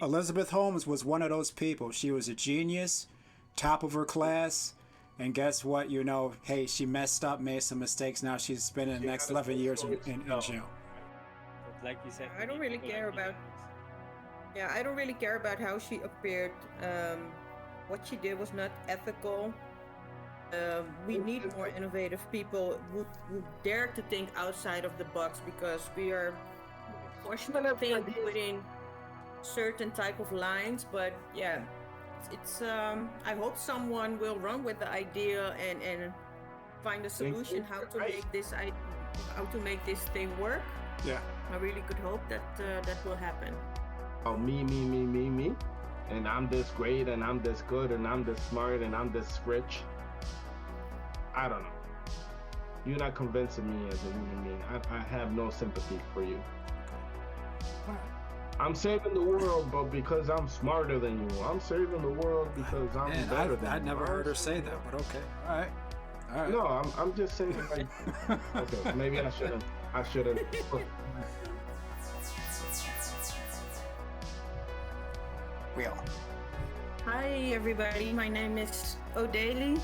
Elizabeth Holmes was one of those people. She was a genius, top of her class, and guess what? Hey, she messed up, made some mistakes. Now she's spending the next 11 years in jail. But like you said, I don't really care about. Yeah, I don't really care about how she appeared. What she did was not ethical. We need more innovative people who dare to think outside of the box, because we are fortunately within certain type of lines. But yeah, it's I hope someone will run with the idea and find a solution how to make this thing work. Yeah. I really could hope that that will happen. Oh, me, and I'm this great, and I'm this good, and I'm this smart, and I'm this rich. I don't know. You're not convincing me as a human being. I have no sympathy for you. I'm saving the world, but because I'm smarter than you. I'm saving the world because I'm better than you. I never heard her say that, but okay. All right. No, I'm just saying, like, okay, maybe I shouldn't. Wheel. Hi everybody, my name is O'Daly.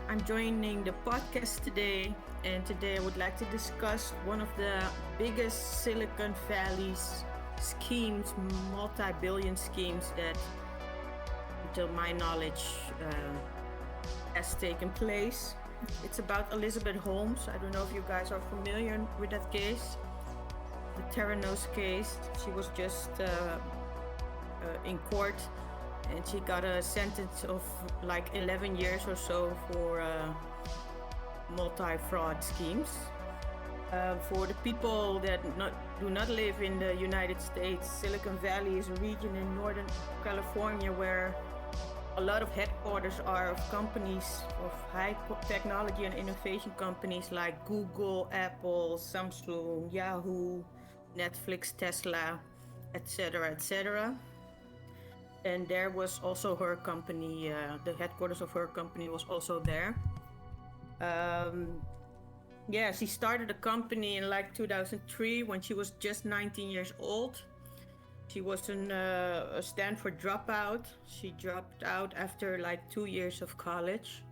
I'm joining the podcast today, and today I would like to discuss one of the biggest Silicon Valley's schemes, multi-billion schemes that, to my knowledge, has taken place. It's about Elizabeth Holmes. I don't know if you guys are familiar with that case, the Theranos case. She was just in court, and she got a sentence of like 11 years or so for multi-fraud schemes. For the people that do not live in the United States, Silicon Valley is a region in Northern California where a lot of headquarters are of companies, of high technology and innovation companies like Google, Apple, Samsung, Yahoo, Netflix, Tesla, etc., etc. And there was also her company, the headquarters of her company was also there. She started a company in like 2003 when she was just 19 years old. She was a Stanford dropout. She dropped out after like 2 years of college.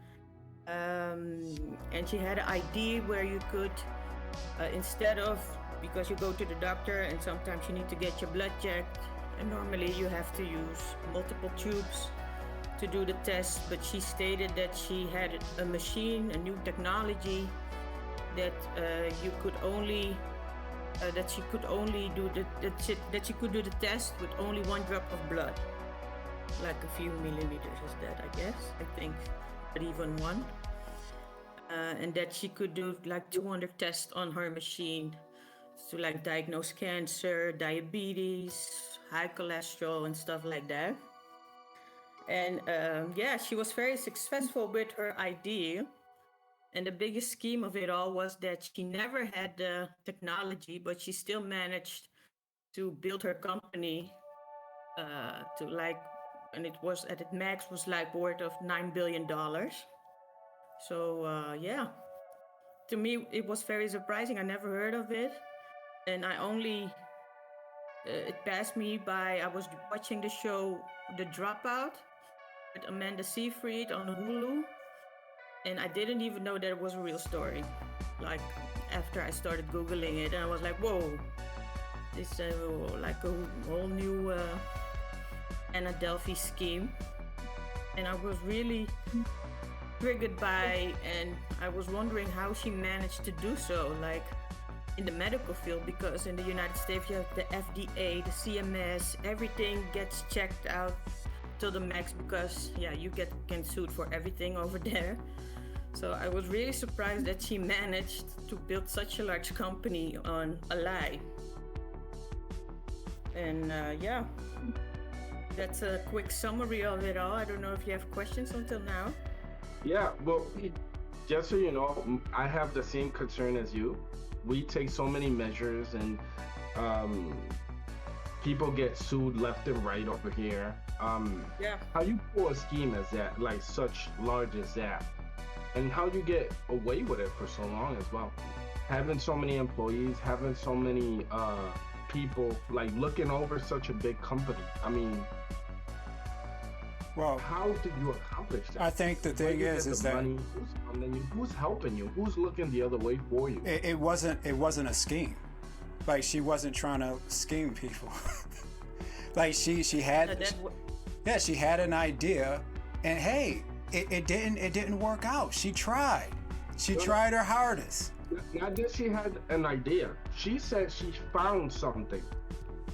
And she had an idea where you could, instead of, because you go to the doctor and sometimes you need to get your blood checked, and normally you have to use multiple tubes to do the test, but she stated that she had a machine, a new technology that she could do the test with only one drop of blood, like a few millimeters is that, I guess, I think, but even one, and that she could do like 200 tests on her machine to like diagnose cancer, diabetes, high cholesterol and stuff like that. And she was very successful with her idea. And the biggest scheme of it all was that she never had the technology, but she still managed to build her company to like, and it was at its max was like worth of $9 billion. So to me it was very surprising. I never heard of it, and it passed me by. I was watching the show The Dropout with Amanda Seyfried on Hulu, and I didn't even know that it was a real story. Like after I started Googling it, and I was like, whoa, this is like a whole new Anna Delphi scheme. And I was really triggered by, and I was wondering how she managed to do so, like in the medical field, because in the United States you have the FDA, the CMS, everything gets checked out till the max, because you get sued for everything over there. So I was really surprised that she managed to build such a large company on a lie. And that's a quick summary of it all. I don't know if you have questions until now. Yeah, well, just so you know, I have the same concern as you. We take so many measures, and people get sued left and right over here. How you pull a scheme as that, like such large as that, and how you get away with it for so long as well? Having so many employees, having so many people like looking over such a big company? I mean, Well, how did you accomplish that? I think the Where thing you is get the that money? Who's funding you? Who's helping you? Who's looking the other way for you? it wasn't a scheme. Like she wasn't trying to scheme people. Like she had she had an idea, and hey, it didn't work out. She tried. She tried her hardest. Not that she had an idea. She said she found something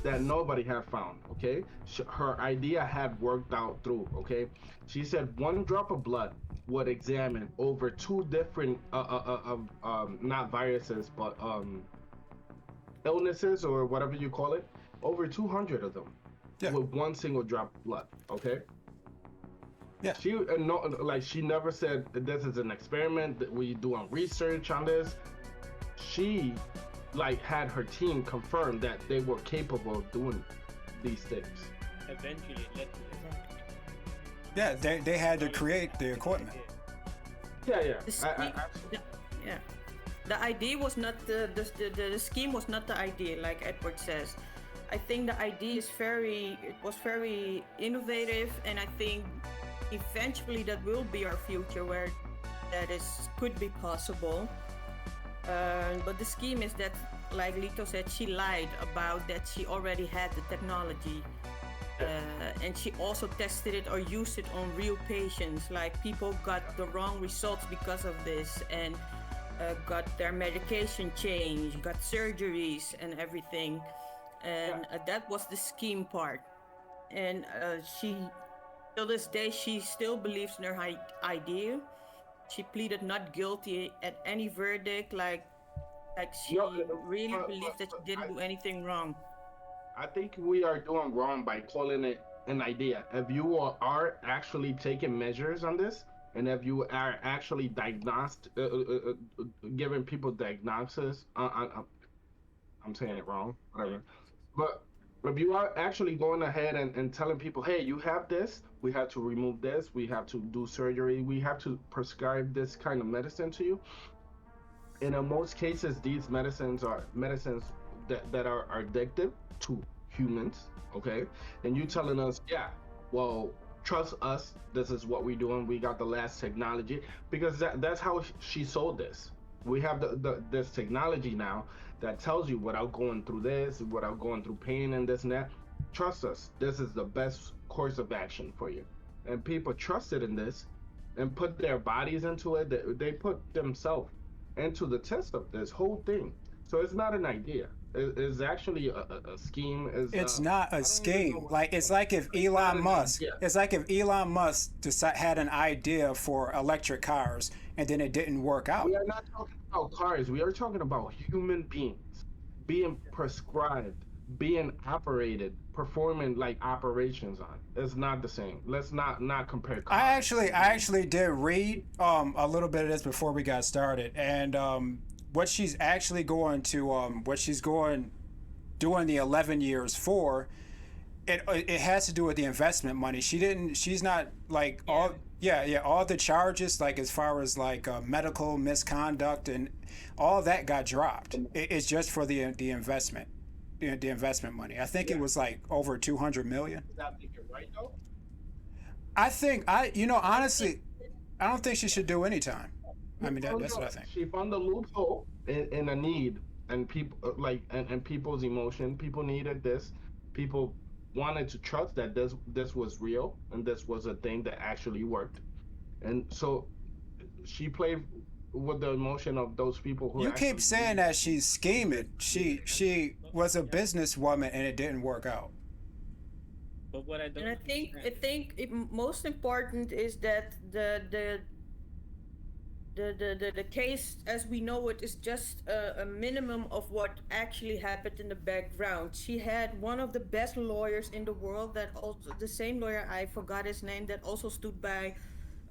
that nobody had found. Okay, her idea had worked out through. Okay, she said one drop of blood would examine over two different not viruses but illnesses or whatever you call it, over 200 of them with one single drop of blood. Okay. Yeah. She no, like she never said this is an experiment that we doing research on this. She like had her team confirm that they were capable of doing these things. Eventually, Yeah, they had to create the equipment. Yeah. Yeah. The idea was not the scheme was not the idea, like Edward says. I think the idea was very innovative, and I think eventually that will be our future where could be possible. But the scheme is that, like Lito said, she lied about that she already had the technology. And she also tested it or used it on real patients. Like people got the wrong results because of this, and got their medication changed, got surgeries and everything. And that was the scheme part. And she, till this day, she still believes in her idea. She pleaded not guilty at any verdict. Like she really believes that she didn't do anything wrong. I think we are doing wrong by calling it an idea. If you are actually taking measures on this, and if you are actually giving people diagnosis, I'm saying it wrong, whatever. But if you are actually going ahead and telling people, hey, you have this, we have to remove this, we have to do surgery, we have to prescribe this kind of medicine to you. And in most cases, these medicines are medicines that are addictive to humans, okay? And you telling us, yeah, well, trust us, this is what we're doing, we got the last technology, because that's how she sold this. We have this technology now that tells you without going through this, without going through pain and this and that, trust us, this is the best course of action for you. And people trusted in this and put their bodies into it. They put themselves into the test of this whole thing. So it's not an idea. It's actually a scheme. It's not a scheme. Like it's like if Elon Musk, had an idea for electric cars and then it didn't work out. We are not talking about cars. We are talking about human beings being prescribed, being operated, performing like operations on. It's not the same. Let's not compare cars. I actually did read a little bit of this before we got started, and what she's actually going to doing the 11 years for, it has to do with the investment money. She's not like all the charges, like as far as like medical misconduct and all that got dropped. It's just for the investment, the investment money. I think it was like over 200 million. Is that thinking right though? I think honestly, I don't think she should do any time. I mean, that's what I think. She found a loophole in a need, and people and people's emotion. People needed this. People wanted to trust that this was real and this was a thing that actually worked. And so she played with the emotion of those people who. You keep saying that she's scheming. She was a businesswoman and it didn't work out. But what I don't. And I think most important is that the case as we know it is just a minimum of what actually happened in the background. She had one of the best lawyers in the world, that also the same lawyer, I forgot his name, that also stood by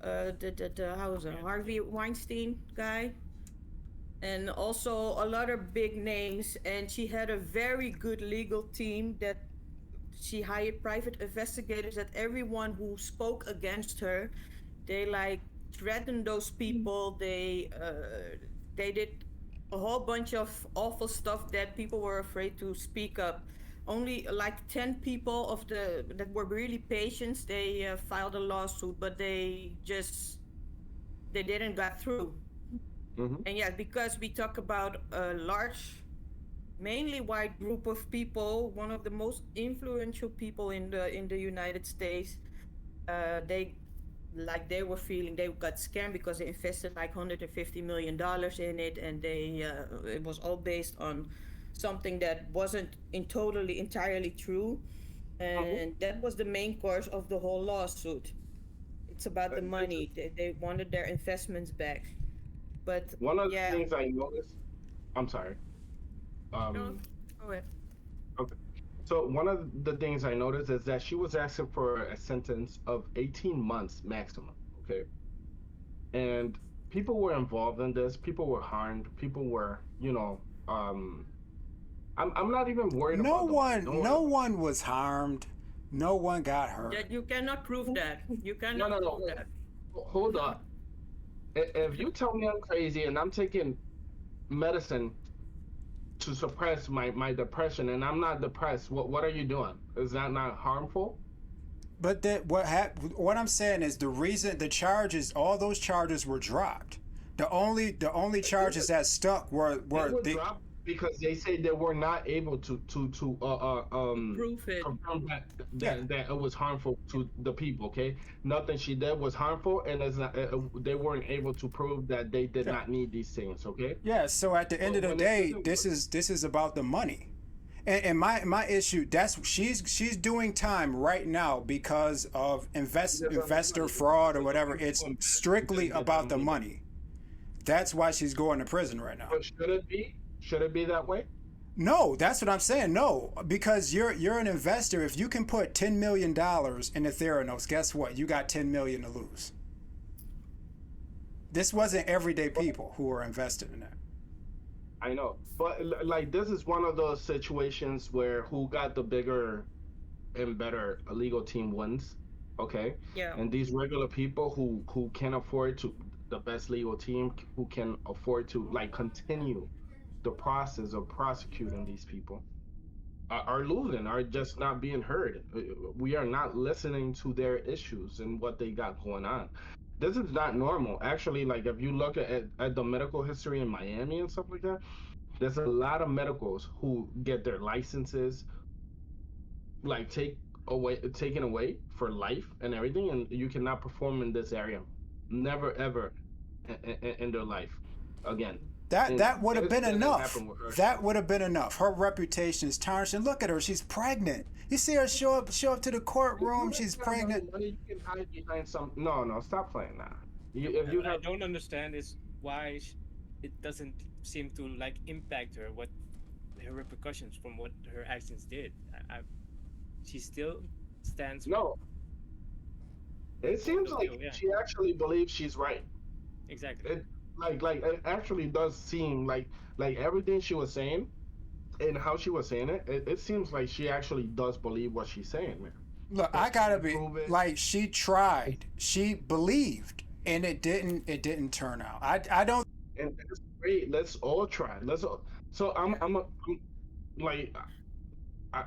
the Harvey Weinstein guy, and also a lot of big names. And she had a very good legal team that she hired private investigators, that everyone who spoke against her, they like threatened those people. They did a whole bunch of awful stuff that people were afraid to speak up. Only like 10 people of the that were really patients, they filed a lawsuit, but they didn't got through. Hmm. And yeah, because we talk about a large, mainly white group of people, one of the most influential people in the United States, they they were feeling they got scammed because they invested like $150 million in it, and they it was all based on something that wasn't in totally entirely true, Hmm. and that was the main cause of the whole lawsuit. It's about the This is money. They wanted their investments back, but one of the yeah. things I noticed. I'm sorry. No, Um, go ahead. okay. So one of the things I noticed is that she was asking for a sentence of 18 months maximum. Okay, and people were involved in this. People were harmed. People were, I'm not even worried No about the money. one, Don't worry no about one was harmed. No one got hurt. That you cannot prove that. You it. No, no, cannot no. prove that. Hold on. If you tell me I'm crazy and I'm taking medicine to suppress my depression and I'm not depressed, what are you doing? Is that not harmful? But what I'm saying is the reason the charges, all those charges were dropped. The only charges that stuck were They were were the dropped because they say they were not able to Prove it. confirm yeah that it was harmful to the people. Okay, nothing she did was harmful, and it's not, they weren't able to prove that they did yeah not need these things. Okay, yeah. So at the end but of the when it day, doesn't this work, is about the money. And my issue, that's she's doing time right now because of because of the investor money, fraud because or of the whatever. people It's who invest who strictly didn't get their about the money back. money. That's why she's going to prison right now. But should it be? Should it be that way? No, that's what I'm saying. No, because you're an investor. If you can put $10 million in the Theranos, guess what? You got 10 million to lose. This wasn't everyday But people who were invested in that. I know, but like this is one of those situations where who got the bigger and better legal team wins. Okay, Yeah. and these regular people who can afford to the best legal team who can afford to like continue the process of prosecuting these people are losing, are just not being heard. We are not listening to their issues and what they got going on. This is not normal. Actually, like if you look at the medical history in Miami and stuff like that, there's a lot of medicals who get their licenses like taken away for life and everything, and you cannot perform in this area, never ever in their life again. And That would have this been didn't enough. happen with her. That would have been enough. Her reputation is tarnished. And look at her. She's pregnant. You see her show up to the If you courtroom. have She's that amount pregnant. of money, you can hide behind some. No, no, stop playing that. If you What I have, don't understand is why it doesn't seem to like impact her. What her repercussions from what her actions did. She still stands with no, it her point seems of like view. Yeah, she actually believes she's right. exactly. It like it actually does seem like everything she was saying and how she was saying it seems like she actually does believe what she's saying, man. Look, That I she gotta can be prove it. like she tried. She believed, and it didn't turn out. I don't. And that's great. Let's all try. Let's all. So Yeah. I'm like I,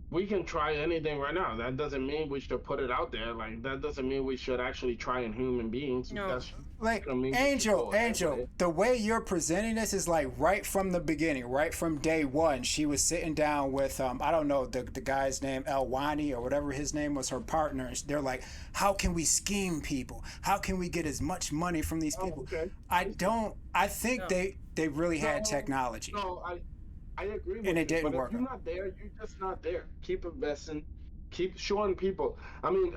we can try anything right now. That doesn't mean we should put it out there. Like that doesn't mean we should actually try in human beings. No. That's Like gonna mean we should Angel, go ahead with Angel, it. the way you're presenting this is like right from the beginning, right from day one. She was sitting down with I don't know the guy's name, Elwani or whatever his name was, her partner. And they're like, how can we scheme people? How can we get as much money from these Oh, people? okay. I I see. don't. I think No. they really had No, technology, no, I agree and with it you. didn't But if work you're out. not there, you're just not there. Keep investing. Keep showing people. I mean,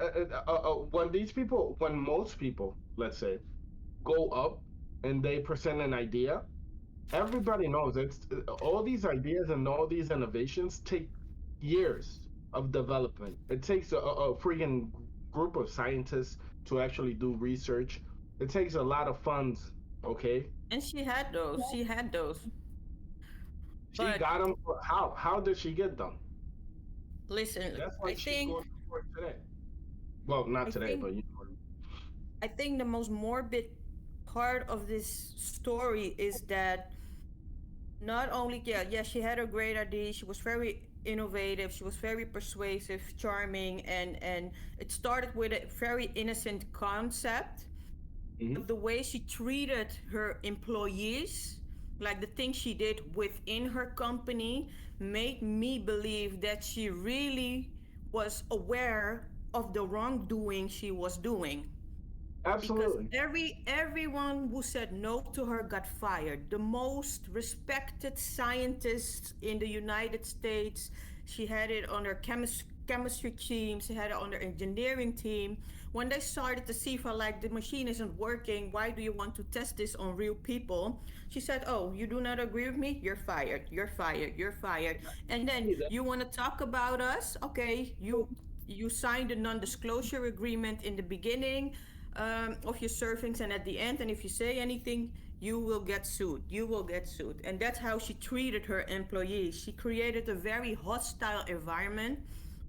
when most people, let's say, go up and they present an idea, everybody knows it's all these ideas and all these innovations take years of development. It takes a freaking group of scientists to actually do research. It takes a lot of funds. Okay, And she had those. She had those. she But got them. How? How did she get them? listen, That's why she's going to court today. Well, not I today, think but I think the most morbid part of this story is that Not only, yeah, she had a great idea. She was very innovative. She was very persuasive, charming, and it started with a very innocent concept. Hmm. But the way she treated her employees, like the things she did within her company, made me believe that she really was aware of the wrongdoing she was doing, because Absolutely. everyone who said no to her got fired. The most respected scientists in the United States, she had it on her chemistry team, she had it on her engineering team. When they started to see for like the machine isn't working, why do you want to test this on real people? She said, "Oh, you do not agree with me? You're fired. You're fired. You're fired." And then See, that- you want to talk about us? Okay, you signed a non-disclosure agreement in the beginning of your servings and at the end, and if you say anything, you will get sued. You will get sued. And that's how she treated her employees. She created a very hostile environment.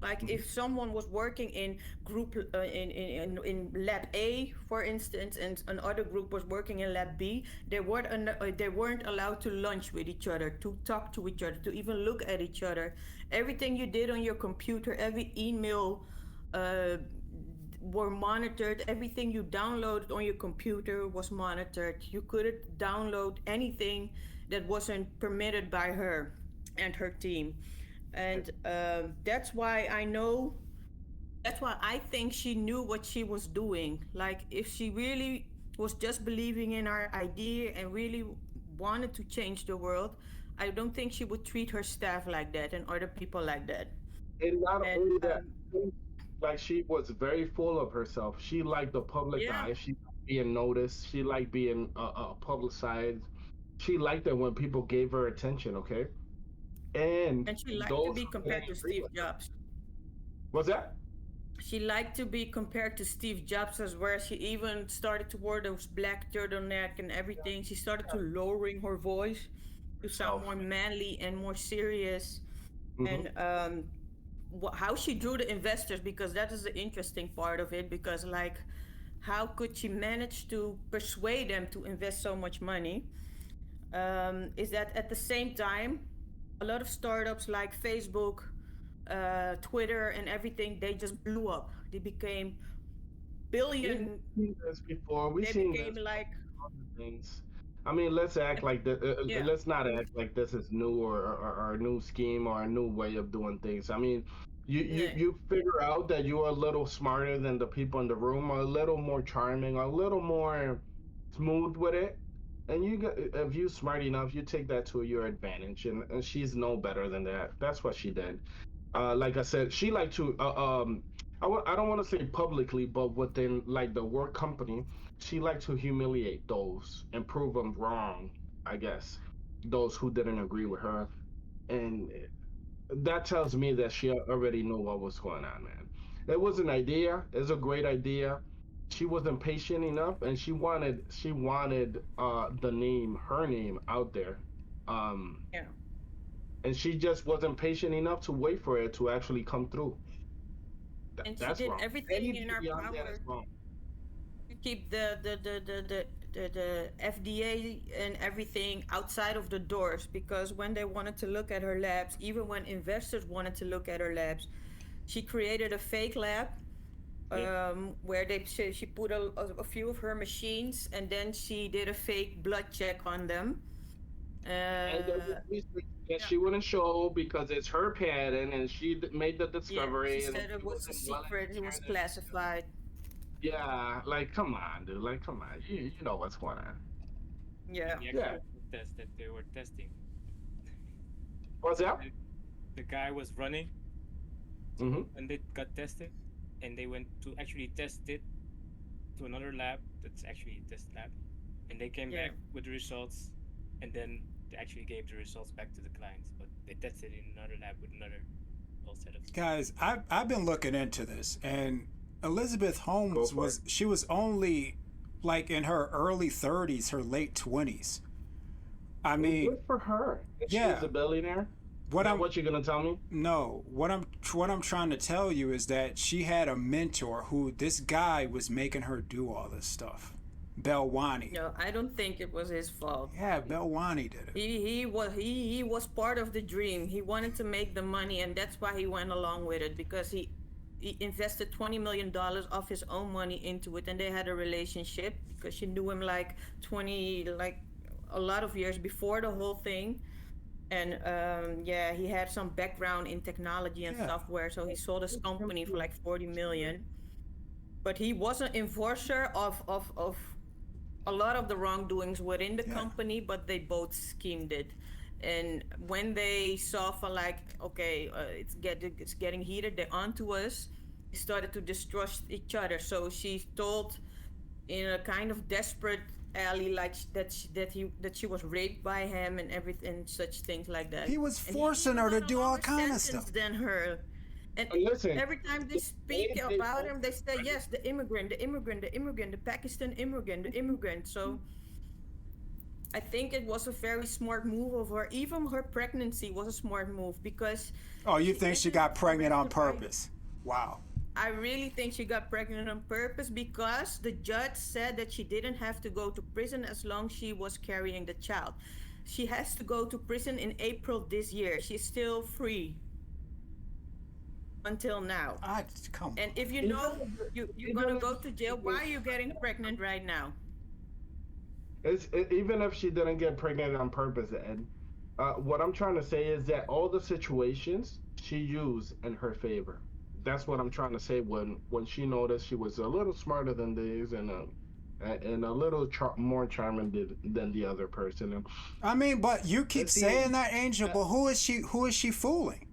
Like if someone was working in group in lab A, for instance, and another group was working in lab B, they weren't allowed to lunch with each other, to talk to each other, to even look at each other. Everything you did on your computer, every email, uh, were monitored. Everything you downloaded on your computer was monitored. You couldn't download anything that wasn't permitted by her and her team. And that's why I know, that's why I think she knew what she was doing. Like, if she really was just believing in our idea and really wanted to change the world, I don't think she would treat her staff like that and other people like that. and not And only that, like she was very full of herself. She liked the public yeah, eye. She liked being noticed. She liked being publicized. She liked it when people gave her attention. Okay, and and she liked to those be who didn't compared to agree Steve with her. Jobs. What's that? She liked to be compared to Steve Jobs, as where she even started to wear those black turtleneck and everything. She started to lowering her voice to sound Herself. more manly and more serious. Hmm. And how she drew the investors, because that is the interesting part of it. Because like, how could she manage to persuade them to invest so much money? Is that at the same time, a lot of startups like Facebook, Twitter, and everything, they just blew up. They became We've billion. seen this before. We've They seen became this like, with other things. I mean, let's act like the, yeah, let's not act like this is new or a new scheme or a new way of doing things. I mean, yeah. you figure out that you are a little smarter than the people in the room, or a little more charming, or a little more smooth with it. And you get, if you're smart enough, you take that to your advantage. And she's no better than that. That's what she did. Like I said, she liked to I don't want to say publicly, but within like the work company, she liked to humiliate those and prove them wrong. I guess those who didn't agree with her, and that tells me that she already knew what was going on, man. It was an idea. It's a great idea. She wasn't patient enough, and she wanted the name, her name, out there. Um, Yeah. and she just wasn't patient enough to wait for it to actually come through. And she That's did wrong. everything in Anything her beyond that is power wrong. to keep the FDA and everything outside of the doors, because when they wanted to look at her labs, even when investors wanted to look at her labs, she created a fake lab, Yeah. where she put a few of her machines, and then she did a fake blood check on them. And there was Uh, research that yeah, she wouldn't show because it's her patent, and she made the yeah. She discovery, and said it she was a wasn't willing secret. to It share was that. classified. Yeah, like come on, dude. Like come on. You know what's going on. Yeah. And the Yeah. actual test that they were testing, What's that? the, the guy was running Mm-hmm. and they got tested, and they went to actually test it to another lab that's actually a test lab, and they came Yeah. back with the results, and then they actually gave the results back to the clients, but they tested it in another lab with another whole set of. Guys, I've been looking into this, and Elizabeth Go Holmes for it. she was only like in her early 30s, her late 20s. I Well, mean, good for her. And she's yeah. a billionaire. What Now, I'm what you gonna tell me? No, what I'm trying to tell you is that she had a mentor who this guy was making her do all this stuff. Belwani. No, I don't think it was his fault. Yeah, Belwani did it. He was part of the dream. He wanted to make the money, and that's why he went along with it, because he invested $20 million of his own money into it, and they had a relationship because she knew him like 20, like a lot of years before the whole thing. And yeah, he had some background in technology and Yeah. software, so he sold his company for like 40 million. But he was an enforcer of a lot of the wrongdoings within the Yeah. company, but they both schemed it. And when they saw for like, okay, it's getting heated, they're onto us. They started to distrust each other. So she told, in a kind of desperate alley, like that she was raped by him and everything, such things like that. He was And forcing her to got a do all longer kind of sentence stuff. than her. And Listen, every time they speak about him, they say, yes, the immigrant, the immigrant, the immigrant, the Pakistan immigrant, the immigrant. So I think it was a very smart move of her. Even her pregnancy was a smart move, because Oh, you think she isn't got pregnant on arrested by- purpose? Wow. I really think she got pregnant on purpose, because the judge said that she didn't have to go to prison as long as she was carrying the child. She has to go to prison in April this year. She's still free until now. Come And on. if you know you're gonna go to jail, why are you getting pregnant right now? even if she didn't get pregnant on purpose, Ed, what I'm trying to say is that all the situations she used in her favor. That's what I'm trying to say. When she noticed she was a little smarter than these, and a little more charming than the other person. And I mean, but you keep see, saying that, Angel, but who is she? Who is she fooling?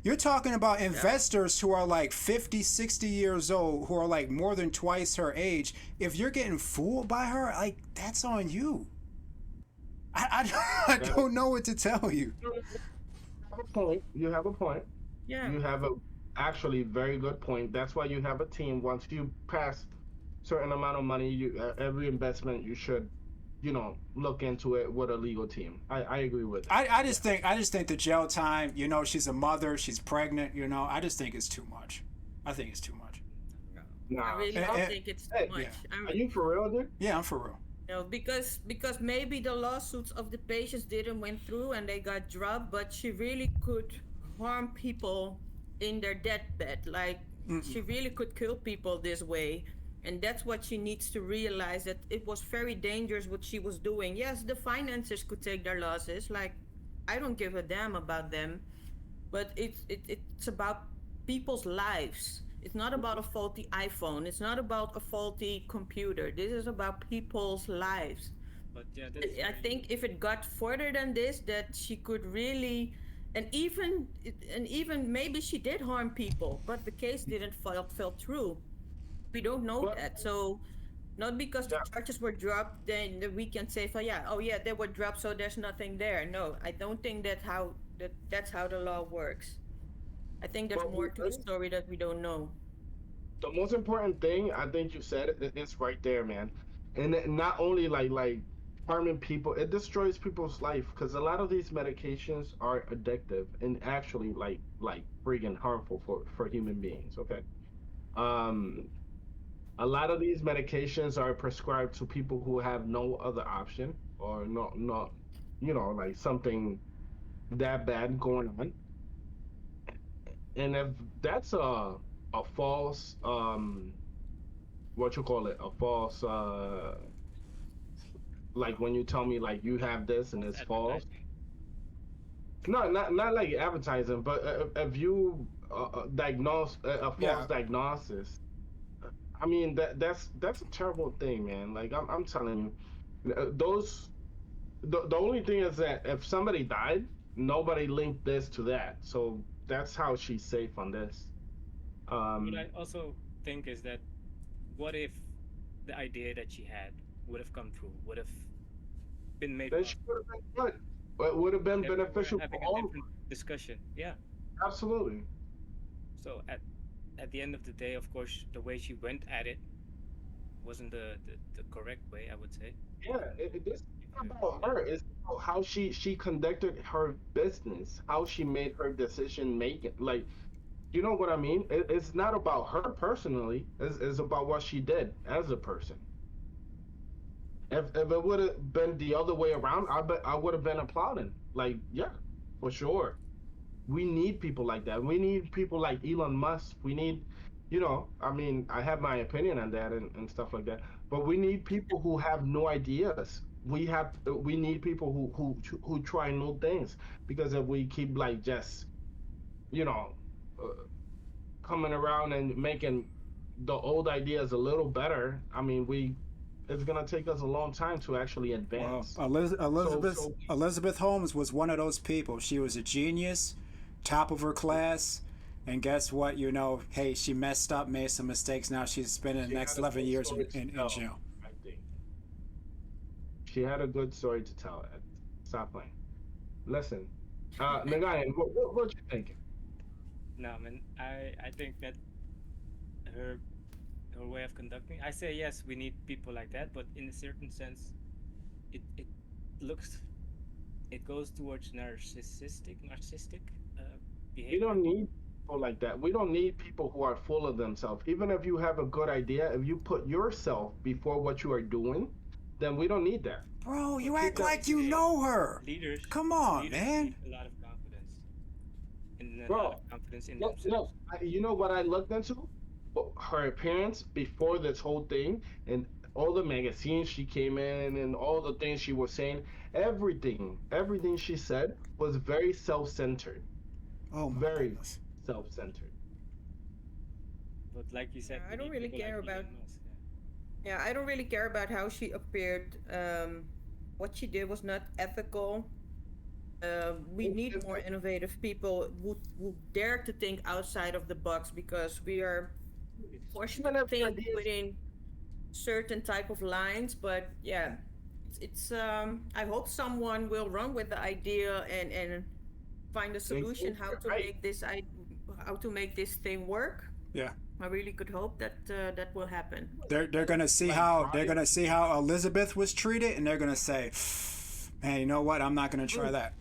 You're talking about investors who are like 50, 60 years old, who are like more than twice her age. If you're getting fooled by her, like, that's on you. I don't know what to tell you. you have a point. You have a point. Yeah. You have a actually very good point. That's why you have a team. Once you pass certain amount of money, every investment you should, look into it with a legal team. I agree with that. I just think the jail time. She's a mother. She's pregnant. I just think it's too much. I think it's too much. Nah. I really don't think it's too much. yeah. Are you for real, dude? Yeah, I'm for real. Because maybe the lawsuits of the patients didn't went through and they got dropped, but she really could harm people in their deathbed. Like, she really could kill people this way. And that's what she needs to realize, that it was very dangerous what she was doing. Yes, the financiers could take their losses. Like, I don't give a damn about them. But it's about people's lives. It's not about a faulty iPhone. It's not about a faulty computer. This is about people's lives. But yeah, I think if it got further than this, that she could really, and even maybe she did harm people, but the case didn't fell through. We don't know that. So not because the charges were dropped, then we can say, oh yeah, they were dropped, so there's nothing there. No, I don't think that's how the law works. I think there's more to the story that we don't know. The most important thing, I think you said it's right there, man. And not only like harming people, it destroys people's life, because a lot of these medications are addictive and actually like freaking harmful for human beings. Okay. A lot of these medications are prescribed to people who have no other option, or not like something that bad going on. And if that's a false what you call it, a false like when you tell me like you have this and it's false. No, not like advertising, but if you diagnose a false diagnosis, I mean that's a terrible thing, man. Like I'm telling you, the only thing is that if somebody died, nobody linked this to that, so that's how she's safe on this. What I also think is that, what if the idea that she had would have come true, would have been made Then she would have been good. It would have been then we were beneficial having for a all of different discussion. Yeah. Absolutely. So at the end of the day, of course, the way she went at it wasn't the correct way, I would say. Yeah, this is about her. It's about how she conducted her business, how she made her decision making. Like, you know what I mean? It's not about her personally. It's about what she did as a person. If it would have been the other way around, I would have been applauding. Like, yeah, for sure. We need people like that. We need people like Elon Musk. We need, I mean, I have my opinion on that and stuff like that. But we need people who have no ideas. We need people who try new things, because if we keep like just, you know, uh, coming around and making the old ideas a little better, I mean, it's gonna take us a long time to actually Well, advance. So Elizabeth so Elizabeth Holmes was one of those people. She was a genius, top of her class, and guess what? Hey, she messed up, made some mistakes. Now she's spending the she next had a 11 good years story to in tell, jail. I think. She had a good story to tell. Stop playing. Listen, Nagayan, what you thinking? No, man. I think that her her way of conducting. I say yes, we need people like that, but in a certain sense, it looks it goes towards narcissistic We behavior. don't need people like that. We don't need people who are full of themselves. Even if you have a good idea, if you put yourself before what you are doing, then we don't need that. Bro, But you that's act what Because, I'm like you saying. know her. Leaders Come on, leaders man. need a lot of confidence and a lot of bro, confidence in look, themselves. you know what I looked into? Her appearance before this whole thing, and all the magazines she came in, and all the things she was saying, everything she said was very self-centered. Oh my Very goodness. self-centered. But like you Yeah, said, I we don't need really people like care about. Elon Musk. Yeah. Yeah, I don't really care about how she appeared. What she did was not ethical. We need more innovative people who dare to think outside of the box, because we are forced to Even if the think ideas, within certain type of lines. But yeah, I hope someone will run with the idea and find a and solution how to right, how to make this thing work. Yeah. I really could hope that that will happen. They're gonna see like how they're Brian. gonna see how Elizabeth was treated, and they're gonna say, "Man, you know what? I'm not gonna try that."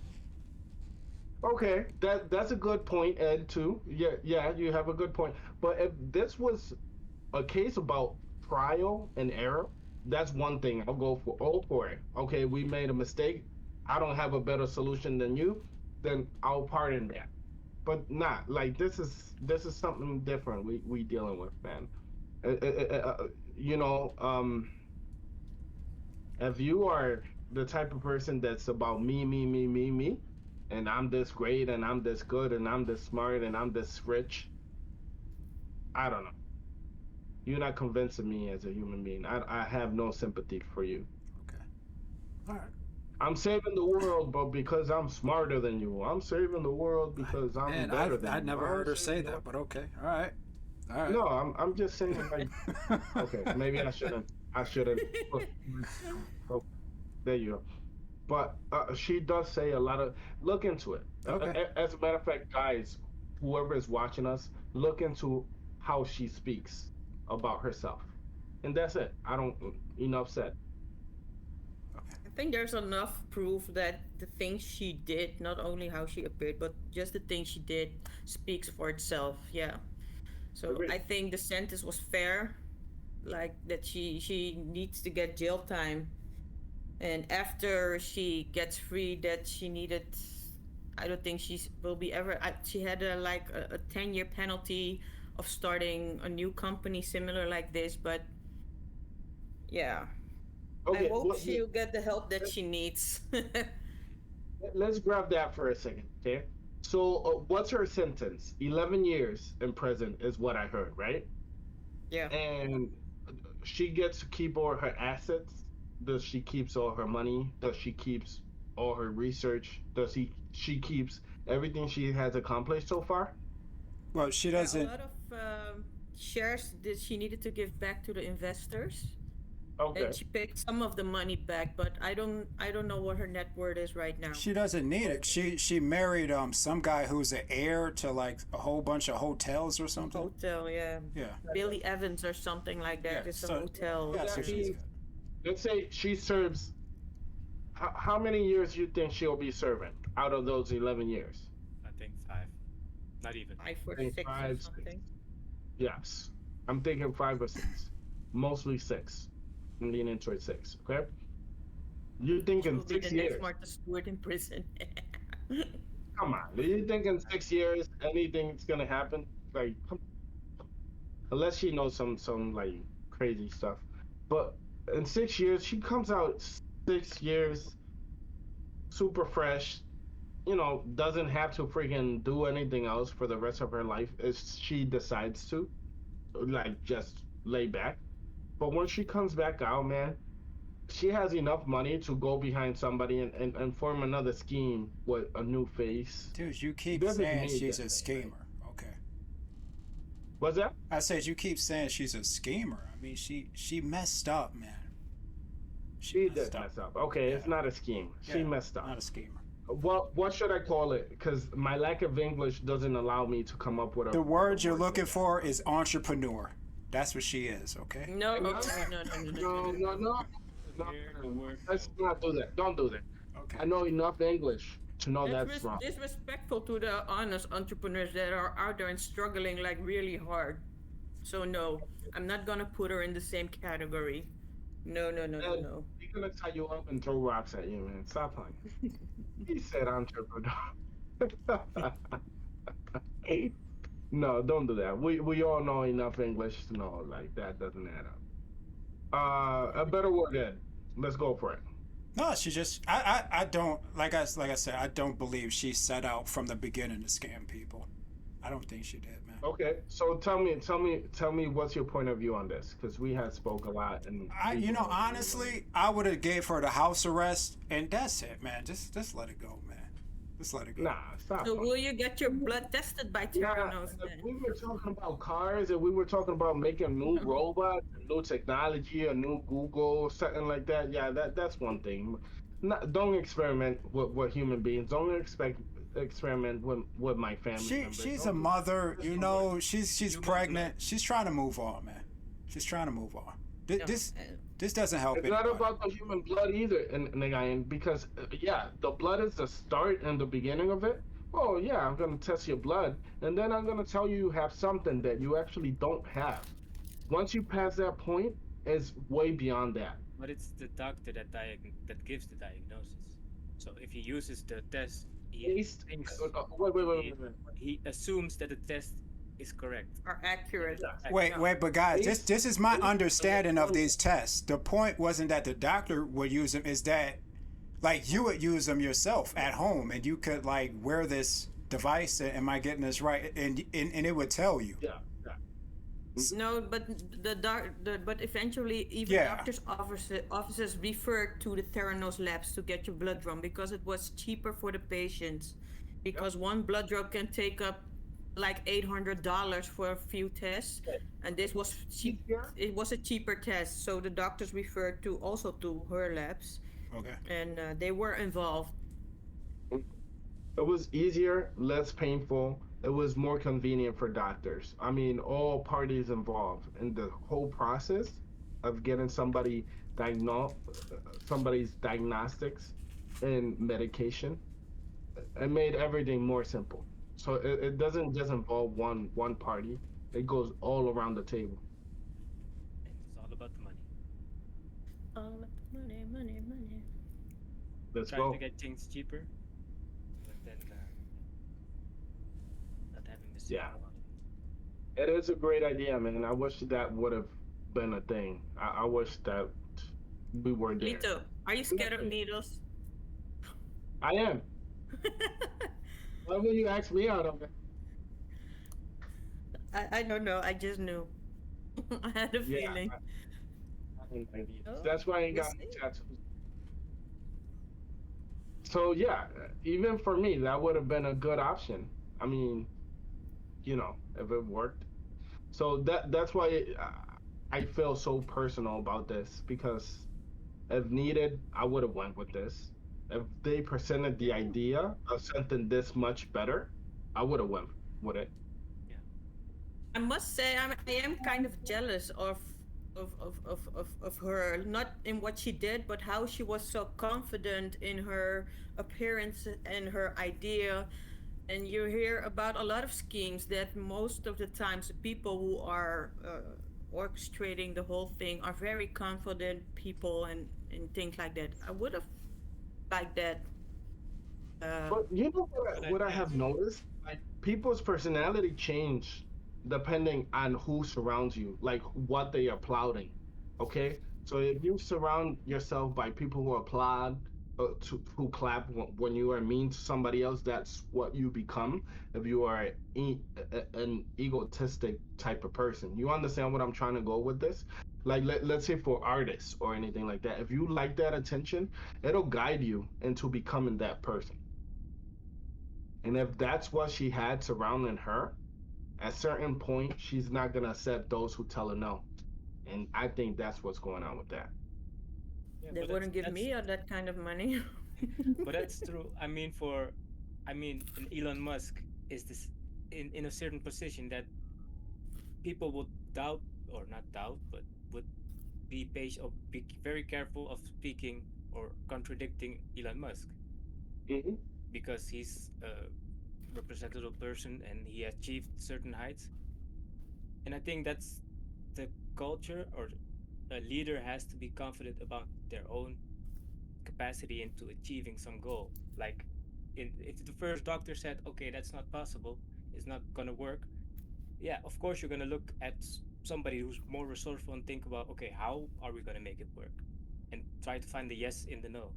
Okay, that's a good point, Ed. Too. Yeah, yeah, you have a good point. But if this was a case about trial and error, that's one thing. I'll go for all for it. Okay, we made a mistake. I don't have a better solution than you. Then I'll pardon that. But not like this is something different. We dealing with, man. Uh, uh, uh, uh, uh, you know, if you are the type of person that's about me, and I'm this great and I'm this good and I'm this smart and I'm this rich, I don't know. You're not convincing me as a human being. I have no sympathy for you. Okay. All right. I'm saving the world, but because I'm smarter than you. I'm saving the world because I'm Man, better than I'd you. never I'm heard her say saving the world. that, but okay. All right. All right. No, I'm just saying like, okay, maybe I shouldn't. I shouldn't. Oh, there you go. But she does say a lot of. Look into it. Okay. As a matter of fact, guys, whoever is watching us, look into how she speaks about herself, and that's it. I don't. Enough said. I think there's enough proof that the things she did, not only how she appeared, but just the things she did, speaks for itself. Yeah. So Agree. I think the sentence was fair, like that she needs to get jail time, and after she gets free, that she needed. I don't think she will be ever. She had a 10-year penalty of starting a new company similar like this, but yeah, I Okay. hope she'll get the help that she needs. Let's grab that for a second, okay? So, what's her sentence? 11 years in prison is what I heard, right? Yeah. And she gets to keep all her assets. Does she keeps all her money? Does she keeps all her research? Does she keeps everything she has accomplished so far? Well, she Yeah, a doesn't. lot of shares that she needed to give back to the investors, and Okay. she paid some of the money back. But I don't know what her net worth is right now. She doesn't need it. She married some guy who's an heir to like a whole bunch of hotels or something. Hotel, yeah, Yeah. Billy Evans or something like that. Yeah. It's a So hotel. yeah. So That she's means, good. let's say she serves. How many years you think she'll be serving out of those 11 years? I think five, not even. 5 or 6 or 6. something. Yes, I'm thinking 5 or 6, mostly 6. I'm leaning towards 6. Okay, You think She in will be the 6 years? next Martha Stewart in prison. Come on. Do you think in 6 years anything's gonna happen? Like, unless she knows some like crazy stuff. But in 6 years, she comes out 6 years super fresh. Doesn't have to freaking do anything else for the rest of her life if she decides to, like just lay back. But when she comes back out, man, she has enough money to go behind somebody and form another scheme with a new face. Dude, you keep This is saying me. she's a schemer. Okay. What's that? I said you keep saying she's a schemer. I mean, she messed up, man. She She did messed up. mess up. Okay, Yeah. it's not a scheme. She Yeah. messed Not up. a schemer. What should I call it? Because my lack of English doesn't allow me to come up with The word you're word looking for for is entrepreneur. That's what she is, okay? No, that. okay, no, no, no, no, No, no. no, no, no. Here, the word Let's flow. not do that. Don't do that. Okay. I know enough English to know that's wrong. Disrespectful to the honest entrepreneurs that are out there and struggling like really hard. So no, I'm not gonna put her in the same category. No, no, no, no, And no. he's gonna tie you up and throw rocks at you, man. Stop playing. He said entrepreneur. No, don't do that. We all know enough English to know like that doesn't add up. A better word then. Let's go for it. No, she just I don't like I said, I don't believe she set out from the beginning to scam people. I don't think she did, man. Okay, so tell me what's your point of view on this? Because we had spoke a lot and Honestly, I would have gave her the house arrest and that's it, man. Just let it go, man. Just let it go. nah, stop. So will you get your blood tested by Yeah, Theranos then? we were talking about cars and we were talking about making new robots, new technology, a new Google, something like that. Yeah, that's one thing. Don't experiment with human beings. Don't experiment with my family members. She's Don't a do- mother, she's Human pregnant. She's trying to move on, man. She's trying to move on. No, This doesn't help It's not anybody. about the human blood either, and because yeah, the blood is the start and the beginning of it. Oh yeah, I'm gonna test your blood, and then I'm gonna tell you have something that you actually don't have. Once you pass that point, it's way beyond that. But it's the doctor that gives the diagnosis. So if he uses the test, he Based, thinks wait. he assumes that the test is correct. are accurate. Wait, but guys, this is my Based- understanding of these tests. The point wasn't that the doctor would use them, is that like you would use them yourself at home and you could like wear this device, am I getting this right? And it would tell you. Yeah, yeah. No, but but eventually even Yeah. doctors' offices referred to the Theranos labs to get your blood drawn because it was cheaper for the patients. Because one blood draw can take up like $800 for a few tests, and this was cheap. It was a cheaper test, so the doctors referred to also to her labs, Okay. and they were involved. It was easier, less painful. It was more convenient for doctors. I mean, all parties involved in the whole process of getting somebody's diagnostics and medication. It made everything more simple. So it doesn't just involve one party. It goes all around the table. And it's all about the money. All about the money, money, money. Let's Trying go. to get things cheaper, but then not having the same Yeah. quality. It is a great idea, man. I wish that would have been a thing. I wish that we were there. Lito, are you scared of needles? I am. Why would you ask me out of it? I don't know. I just knew. I had a Yeah, feeling. Oh, That's why I ain't got we'll any see. tattoos. So yeah, even for me, that would have been a good option. I mean, if it worked. So that's why I feel so personal about this because if needed, I would have went with this. If they presented the idea of something this much better, I would have went with it. I must say, I am kind of jealous of her, not in what she did, but how she was so confident in her appearance and her idea. And you hear about a lot of schemes that most of the times the people who are orchestrating the whole thing are very confident people and things like that. I would have liked that. Uh, But you know But I what I think have noticed? Like people's personality change depending on who surrounds you, like what they are applauding. Okay, so if you surround yourself by people who applaud, who clap when you are mean to somebody else, that's what you become. If you are an egotistic type of person, you understand what I'm trying to go with this? Like let's say for artists or anything like that, if you like that attention, it'll guide you into becoming that person. And if that's what she had surrounding her, at a certain point, she's not gonna accept those who tell her no. And I think that's what's going on with that. yeah, they wouldn't give me that kind of money. but that's true. I mean, an Elon Musk is this in a certain position that people would doubt or not doubt, but would be be very careful of speaking or contradicting Elon Musk Hmm. because he's a representative person and he achieved certain heights. And I think that's the culture, or a leader has to be confident about their own capacity into achieving some goal. Like, if the first doctor said, "Okay, that's not possible, it's not gonna work," yeah, of course you're gonna look at somebody who's more resourceful and think about, okay, how are we gonna make it work, and try to find the yes in the no,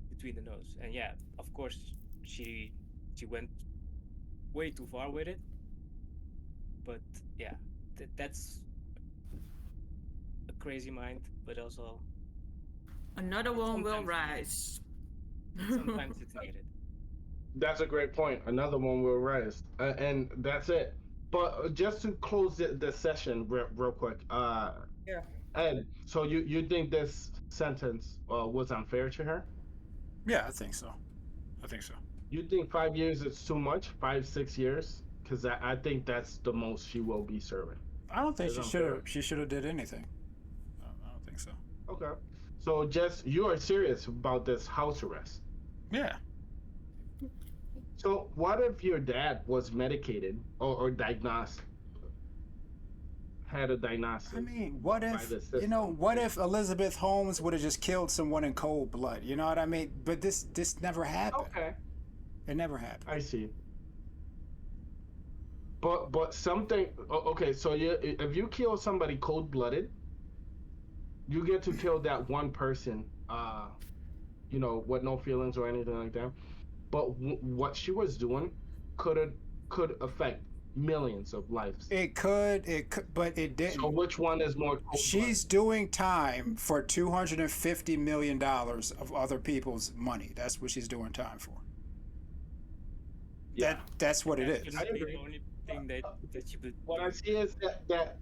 between the no's. And yeah, of course, she she went way too far with it, but yeah, that's a crazy mind, but also Another it's one will sometimes needed. rise. Sometimes it's needed. That's a great point. Another one will rise. And that's it. But just to close the session real quick, Yeah. Ed, so you think this sentence was unfair to her? Yeah, I think so. I think so. You think 5 years is too much? 5, 6 years? Because I think that's the most she will be serving. I don't think Is unfair. she should have did anything. I don't think so. Okay. So just you are serious about this house arrest. Yeah. So what if your dad was medicated or diagnosed, had a I diagnosis mean, what by if the system? what if Elizabeth Holmes would have just killed someone in cold blood? You know what I mean? But this never happened. Okay, It never happened. I see. But something. Okay, so you if you kill somebody cold blooded, you get to kill that one person. With no feelings or anything like that. But what she was doing could could affect millions of lives. It could, but it So didn't. which one is more cold blooded? She's doing time for $250 million of other people's money. That's what she's doing time for. Yeah. That's what it That is. I shouldn't be the agree. only thing that she would What I do. see is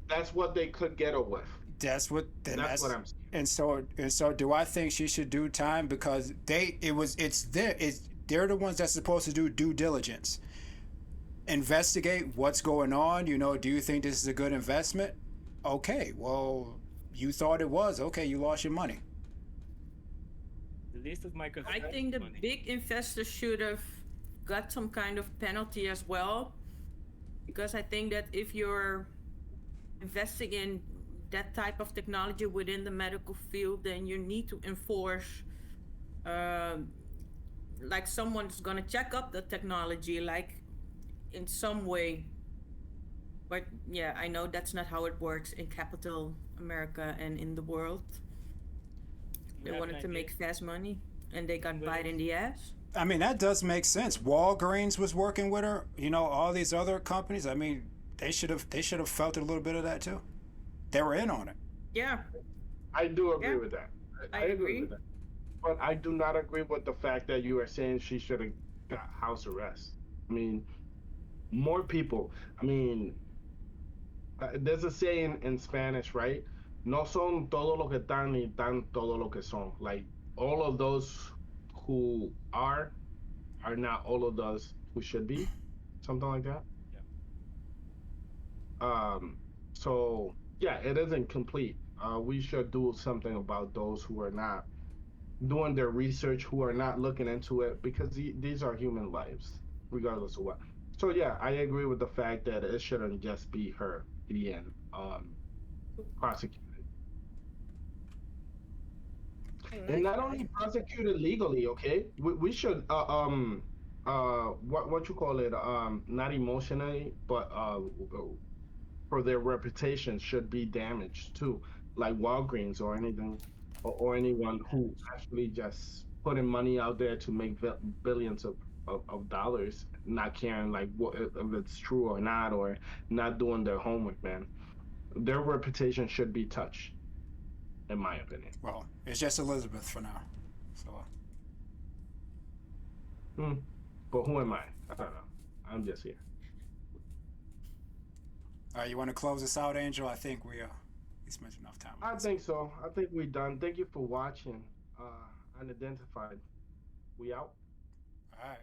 that's what they could get away with. That's what then That's what that's I'm saying. and so do I think she should do time because they're the ones that's supposed to do due diligence. Investigate what's going on. Do you think this is a good investment? Okay, well, you thought it was. Okay, you lost your money. The least of my I concerns think is the money. big investors should have got some kind of penalty as well, because I think that if you're investing in that type of technology within the medical field, then you need to enforce, um, like someone's gonna check up the technology, like in some way. But yeah, I know that's not how it works in capital America and in the world. You They have an wanted to idea? make fast money, and they got What bite if in the ass. I mean, that does make sense. Walgreens was working with her. All these other companies. I mean, they should have felt a little bit of that too. They were in on it. Yeah, I do agree yeah, with that. I I agree agree. with that. But I do not agree with the fact that you are saying she should have got house arrest. I mean, more people. I mean, there's a saying in Spanish, right? No son todo lo que están ni tan todo lo que son. Like all of those who are not all of those who should be. Something like that. yeah. Um, so yeah, it isn't complete. We should do something about those who are not doing their research, who are not looking into it, because these are human lives, regardless of what. So yeah, I agree with the fact that it shouldn't just be her. The end. prosecuted. And Like not only prosecuted legally, okay? We should what you call it, not emotionally, but for their reputation should be damaged too, like Walgreens or anything, or anyone who actually just putting money out there to make billions of dollars, not caring like what if it's true or not, or not doing their homework, man. Their reputation should be touched, in my opinion. Well, it's just Elizabeth for now. So, Hmm. But who am I? I don't know. I'm just here. you want to close this out, Angel? I think we spent enough time on I this. think so. I think we're done. Thank you for watching. Unidentified. We out. All right.